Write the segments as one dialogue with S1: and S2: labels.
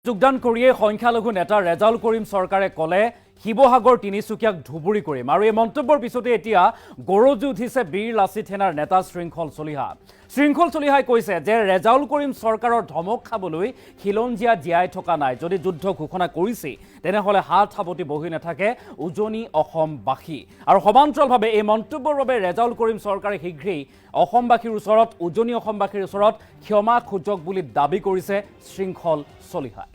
S1: যোগদান কৰিয়ে সংখ্যালঘু নেতা ৰেজাউল কৰিম চৰকাৰে ক'লে শিৱসাগৰ তিনিচুকীয়াক ধুবুৰী কৰিম আৰু এই মন্তব্যৰ পিছতে এতিয়া গৰজি উঠিছে বীৰ লাচিত সেনাৰ নেতা শৃংখল চলিহা। শৃংখল চলিহাই কৈছে যে ৰেজাউল কৰিম চৰকাৰৰ ধমক খাবলৈ খিলঞ্জীয়া জীয়াই থকা নাই। যদি যুদ্ধ ঘোষণা কৰিছে তেনেহ'লে হাত সাৱটি বহি নাথাকে উজনি অসমবাসী। আৰু সমান্তৰালভাৱে এই মন্তব্যৰ বাবে ৰেজাউল কৰিম চৰকাৰে শীঘ্ৰেই অসমবাসীৰ ওচৰত উজনি অসমবাসীৰ ওচৰত ক্ষমা খোজক বুলি দাবী কৰিছে শৃংখল চলিহাই।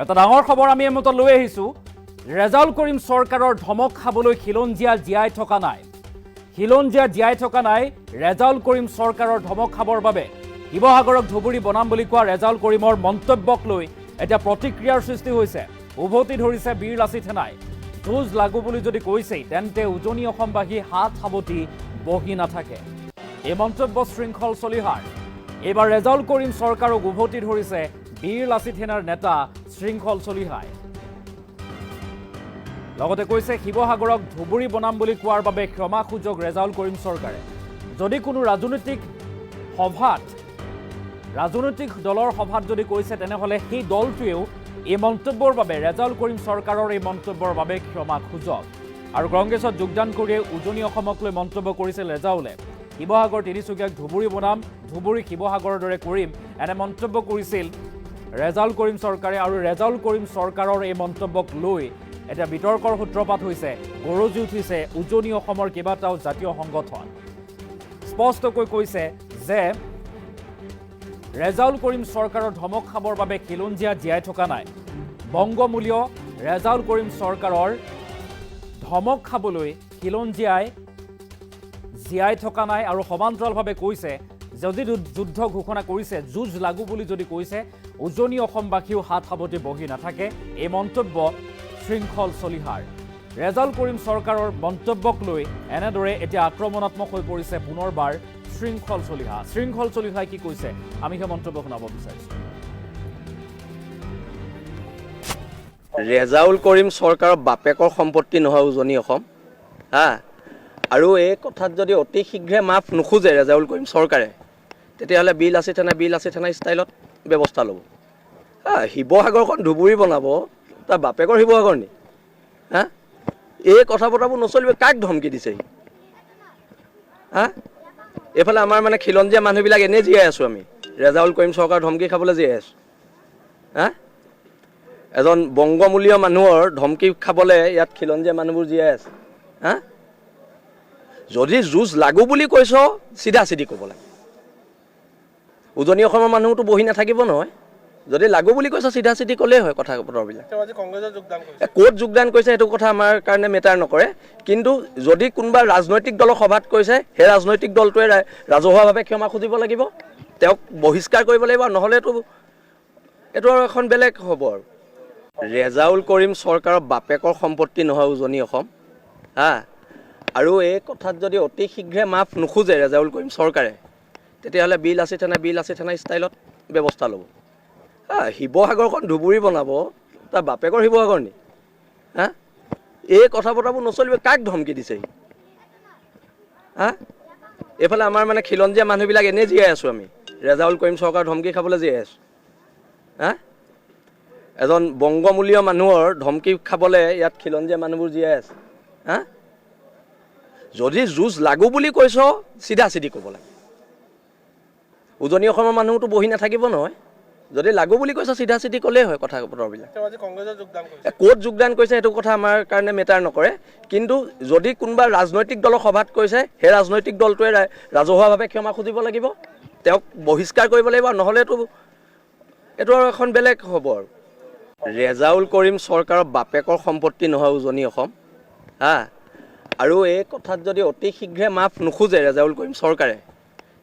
S1: এটা ডাঙৰ খবৰ আমি এইমাত্ৰ লৈ আহিছোঁ। ৰেজাউল কৰিম চৰকাৰৰ ধমক খাবলৈ খিলঞ্জীয়া জীয়াই থকা নাই। খিলঞ্জীয়া জীয়াই থকা নাই। ৰেজাউল কৰিম চৰকাৰৰ ধমক খাবৰ বাবে শিৱসাগৰক ধুবুৰী বনাম বুলি কোৱা ৰেজাউল কৰিমৰ মন্তব্যক লৈ এতিয়া প্ৰতিক্ৰিয়াৰ সৃষ্টি হৈছে। উভতি ধৰিছে বীৰ লাচিত সেনাই। যুঁজ লাগু বুলি যদি কৈছেই তেন্তে উজনি অসমবাসী হাত সাৱটি বহি নাথাকে। এই মন্তব্য শৃংখল চলিহাৰ। এইবাৰ ৰেজাউল কৰিম চৰকাৰক উভতি ধৰিছে বীৰ লাচিত সেনাৰ নেতা শৃংখল চলিহাই। লগতে কৈছে শিৱসাগৰক ধুবুৰী বনাম বুলি কোৱাৰ বাবে ক্ষমা খোজক ৰেজাউল কৰিম চৰকাৰে। যদি কোনো ৰাজনৈতিক দলৰ সভাত যদি কৈছে তেনেহ'লে সেই দলটোৱেও এই মন্তব্যৰ বাবে ৰেজাউল কৰিম চৰকাৰৰ এই মন্তব্যৰ বাবে ক্ষমা খোজক। আৰু কংগ্ৰেছত যোগদান কৰিয়ে উজনি অসমক লৈ মন্তব্য কৰিছিল ৰেজাউলে। শিৱসাগৰ তিনিচুকীয়াক ধুবুৰী বনাম, ধুবুৰী শিৱসাগৰৰ দৰে কৰিম, এনে মন্তব্য কৰিছিল ৰেজাউল কৰিম চৰকাৰে। আৰু ৰেজাউল কৰিম চৰকাৰৰ এই মন্তব্যক লৈ এতিয়া বিতৰ্কৰ সূত্ৰপাত হৈছে। গৰজি উঠিছে উজনি অসমৰ কেইবাটাও জাতীয় সংগঠন। স্পষ্টকৈ কৈছে যে ৰেজাউল কৰিম চৰকাৰৰ ধমক খাবৰ বাবে খিলঞ্জীয়া জীয়াই থকা নাই। বংগমূলীয় ৰেজাউল কৰিম চৰকাৰৰ ধমক খাবলৈ খিলঞ্জীয়াই জীয়াই থকা নাই। আৰু সমান্তৰালভাৱে কৈছে যদি যুদ্ধ ঘোষণা কৰিছে, যুঁজ লাগু বুলি যদি কৈছে উজনি অসমবাসীও হাত সাৱটি বহি নাথাকে। এই মন্তব্য শৃংখল চলিহাৰ। ৰেজাউল কৰিম চৰকাৰৰ মন্তব্যক লৈ এনেদৰে এতিয়া আক্ৰমণাত্মক হৈ পৰিছে পুনৰবাৰ শৃংখল চলিহা। শৃংখল চলিহাই কি কৈছে আমি সেই মন্তব্য শুনাব বিচাৰিছোঁ।
S2: ৰেজাউল কৰিম চৰকাৰৰ বাপেকৰ সম্পত্তি নহয় উজনি অসম আৰু এই কথাত যদি অতি শীঘ্ৰে মাফ নোখোজে ৰেজাউল কৰিম চৰকাৰে তেতিয়াহ'লে বীৰ লাচিত সেনাই ষ্টাইলত ব্যৱস্থা ল'ব। শিৱসাগৰখন ধুবুৰী বনাব, তাৰ বাপেকৰ শিৱসাগৰ নি? এই কথা বতৰাবোৰ নচলিব। কাক ধমকি দিছে? এইফালে আমাৰ খিলঞ্জীয়া মানুহবিলাক এনেই জীয়াই আছোঁ আমি। ৰেজাউল কৰিম চৰকাৰৰ ধমকি খাবলৈ জীয়াই আছোঁ। এজন বংগমূলীয় মানুহৰ ধমকি খাবলৈ ইয়াত খিলঞ্জীয়া মানুহবোৰ জীয়াই আছে। যদি যুঁজ লাগু বুলি কৈছ চিধা চিধি ক'ব লাগে। উজনি অসমৰ মানুহতো বহি নাথাকিব নহয়। যদি লাগু বুলি কৈছ চিধা চিধি ক'লেই হয় কথা বতৰাবিলাক। ক'ত যোগদান কৰিছে সেইটো কথা আমাৰ কাৰণে মেটাৰ নকৰে। কিন্তু যদি কোনোবা ৰাজনৈতিক দলৰ সভাত কৈছে সেই ৰাজনৈতিক দলটোৱে ৰাজহুৱাভাৱে ক্ষমা খুজিব লাগিব, তেওঁক বহিষ্কাৰ কৰিব লাগিব। নহ'লেতো এইটো আৰু এখন বেলেগ হ'ব। আৰু ৰেজাউল কৰিম চৰকাৰৰ বাপেকৰ সম্পত্তি নহয় উজনি অসম আৰু এই কথাত যদি অতি শীঘ্ৰে মাফ নোখোজে ৰেজাউল কৰিম চৰকাৰে তেতিয়াহ'লে বীৰ লাচিত সেনাই ষ্টাইলত ব্যৱস্থা ল'ব। শিৱসাগৰখন ধুবুৰী বনাব, তাৰ বাপেকৰ শিৱসাগৰ নি? এই কথা বতৰাবোৰ নচলিব। কাক ধমকি দিছে? এইফালে আমাৰ খিলঞ্জীয়া মানুহবিলাক এনেই জীয়াই আছোঁ আমি। ৰেজাউল কৰিম চৰকাৰৰ ধমকি খাবলৈ জীয়াই আছোঁ। এজন বংগমূলীয় মানুহৰ ধমকি খাবলৈ ইয়াত খিলঞ্জীয়া মানুহবোৰ জীয়াই আছে। যদি যুঁজ লাগু বুলি কৈছ চিধা চিধি ক'ব লাগে। উজনি অসমৰ মানুহতো বহি নাথাকিব নহয়। যদি লাগু বুলি কৈছ চিধা চিধি ক'লেই হয় কথা বতৰাবিলাক। ক'ত যোগদান কৰিছে সেইটো কথা আমাৰ কাৰণে মেটাৰ নকৰে। কিন্তু যদি কোনোবা ৰাজনৈতিক দলৰ সভাত কৈছে সেই ৰাজনৈতিক দলটোৱে ৰাজহুৱাভাৱে ক্ষমা খুজিব লাগিব, তেওঁক বহিষ্কাৰ কৰিব লাগিব। নহ'লেতো এইটো আৰু এখন বেলেগ হ'ব। আৰু ৰেজাউল কৰিম চৰকাৰৰ বাপেকৰ সম্পত্তি নহয় উজনি অসম আৰু এই কথাত যদি অতি শীঘ্ৰে মাফ নোখোজে ৰেজাউল কৰিম চৰকাৰে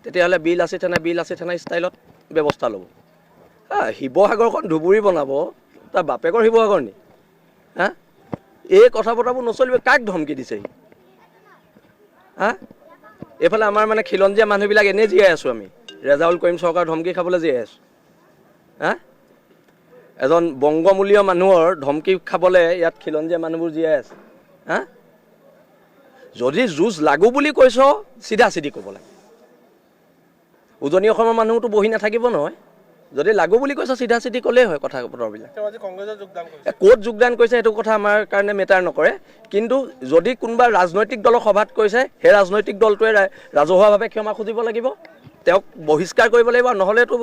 S2: তেতিয়াহ'লে বীৰ লাচিত সেনাই ষ্টাইলত ব্যৱস্থা ল'ব। শিৱসাগৰখন ধুবুৰী বনাব, তাৰ বাপেকৰ শিৱসাগৰ নি? এই কথা বতৰাবোৰ নচলিব। কাক ধমকি দিছে? এইফালে আমাৰ খিলঞ্জীয়া মানুহবিলাক এনেই জীয়াই আছোঁ আমি। ৰেজাউল কৰিম চৰকাৰৰ ধমকি খাবলৈ জীয়াই আছোঁ। এজন বংগমূলীয় মানুহৰ ধমকি খাবলৈ ইয়াত খিলঞ্জীয়া মানুহবোৰ জীয়াই আছে। যদি যুঁজ লাগু বুলি কৈছ চিধা চিধি ক'ব লাগে। উজনি অসমৰ মানুহতো বহি নাথাকিব নহয়। যদি লাগু বুলি কৈছে চিধা চিধি ক'লেই হয় কথা বতৰাবিলাক।
S3: কংগ্ৰেছত যোগদান কৰিছে।
S2: ক'ত যোগদান কৰিছে সেইটো কথা আমাৰ কাৰণে মেটাৰ নকৰে, কিন্তু যদি কোনোবা ৰাজনৈতিক দলৰ সভাত কৈছে সেই ৰাজনৈতিক দলটোৱে ৰাজহুৱাভাৱে ক্ষমা খুজিব লাগিব, তেওঁক বহিষ্কাৰ কৰিব লাগিব, নহ'লেতো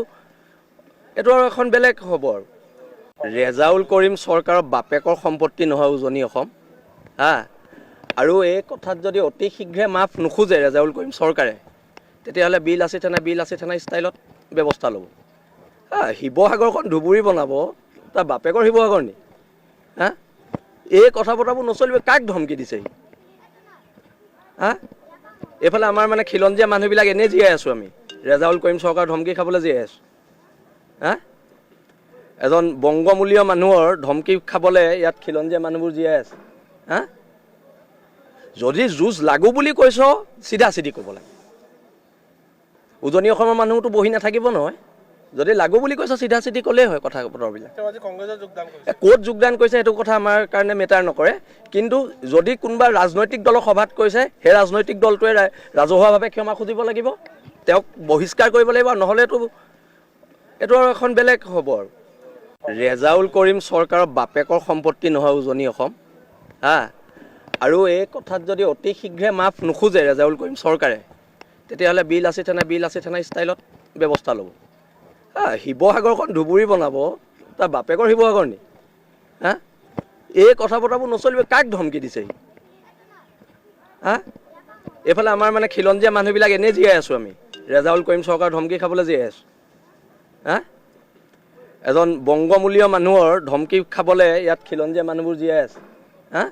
S2: এইটো আৰু এখন বেলেগ হ'ব। আৰু ৰেজাউল কৰিম চৰকাৰৰ বাপেকৰ সম্পত্তি নহয় উজনি অসম হা। আৰু এই কথাত যদি অতি শীঘ্ৰে মাফ নোখোজে ৰেজাউল কৰিম চৰকাৰে, তেতিয়াহ'লে বিল আছি থানা ষ্টাইলত ব্যৱস্থা ল'ব। শিৱসাগৰখন ধুবুৰী বনাব, তাৰ বাপেকৰ শিৱসাগৰ নি হা? এই কথা বতৰাবোৰ নচলিব। কাক ধমকি দিছে সি হা? এইফালে আমাৰ মানে খিলঞ্জীয়া মানুহবিলাক এনেই জীয়াই আছোঁ আমি, ৰেজাউল কৰিম চৰকাৰ ধমকি খাবলৈ জীয়াই আছোঁ হা? এজন বংগমূলীয় মানুহৰ ধমকি খাবলৈ ইয়াত খিলঞ্জীয়া মানুহবোৰ জীয়াই আছে হা? যদি যুঁজ লাগু বুলি কৈছ চিধা চিধি ক'ব লাগে। উজনি অসমৰ মানুহতো বহি নাথাকিব নহয়। যদি লাগু বুলি কৈছে চিধা চিধি ক'লেই হয় কথা বতৰাবিলাক।
S3: কংগ্ৰেছত যোগদান কৰিছে।
S2: ক'ত যোগদান কৰিছে সেইটো কথা আমাৰ কাৰণে মেটাৰ নকৰে, কিন্তু যদি কোনোবা ৰাজনৈতিক দলৰ সভাত কৈছে সেই ৰাজনৈতিক দলটোৱে ৰাজহুৱাভাৱে ক্ষমা খুজিব লাগিব, তেওঁক বহিষ্কাৰ কৰিব লাগিব, নহ'লেতো এইটো আৰু এখন বেলেগ হ'ব। আৰু ৰেজাউল কৰিম চৰকাৰৰ বাপেকৰ সম্পত্তি নহয় উজনি অসম হা। আৰু এই কথাত যদি অতি শীঘ্ৰে মাফ নোখোজে ৰেজাউল কৰিম চৰকাৰে, তেতিয়াহ'লে বিল আছি থানা ষ্টাইলত ব্যৱস্থা ল'ব। শিৱসাগৰখন ধুবুৰী বনাব, তাৰ বাপেকৰ শিৱসাগৰ নি হা? এই কথা বতৰাবোৰ নচলিব। কাক ধমকি দিছে সি হা? এইফালে আমাৰ মানে খিলঞ্জীয়া মানুহবিলাক এনেই জীয়াই আছোঁ আমি, ৰেজাউল কৰিম চৰকাৰ ধমকি খাবলৈ জীয়াই আছোঁ হা? এজন বংগমূলীয় মানুহৰ ধমকি খাবলৈ ইয়াত খিলঞ্জীয়া মানুহবোৰ জীয়াই আছে হা?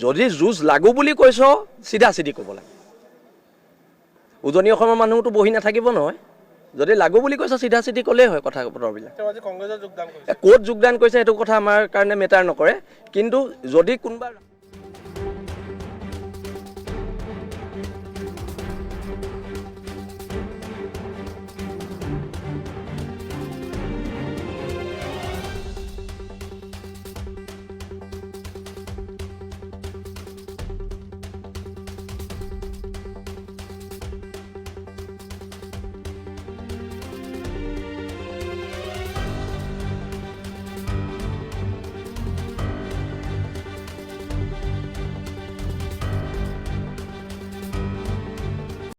S2: যদি যুঁজ লাগু বুলি কৈছ চিধা চিধি ক'ব লাগে। উজনি অসমৰ মানুহতো বহি নাথাকিব নহয়। যদি লাগু বুলি কৈছে চিধা চিধি ক'লেই হয় কথা বতৰাবিলাক।
S3: কংগ্ৰেছত যোগদান কৰিছে।
S2: ক'ত যোগদান কৰিছে সেইটো কথা আমাৰ কাৰণে মেটাৰ নকৰে, কিন্তু যদি কোনোবা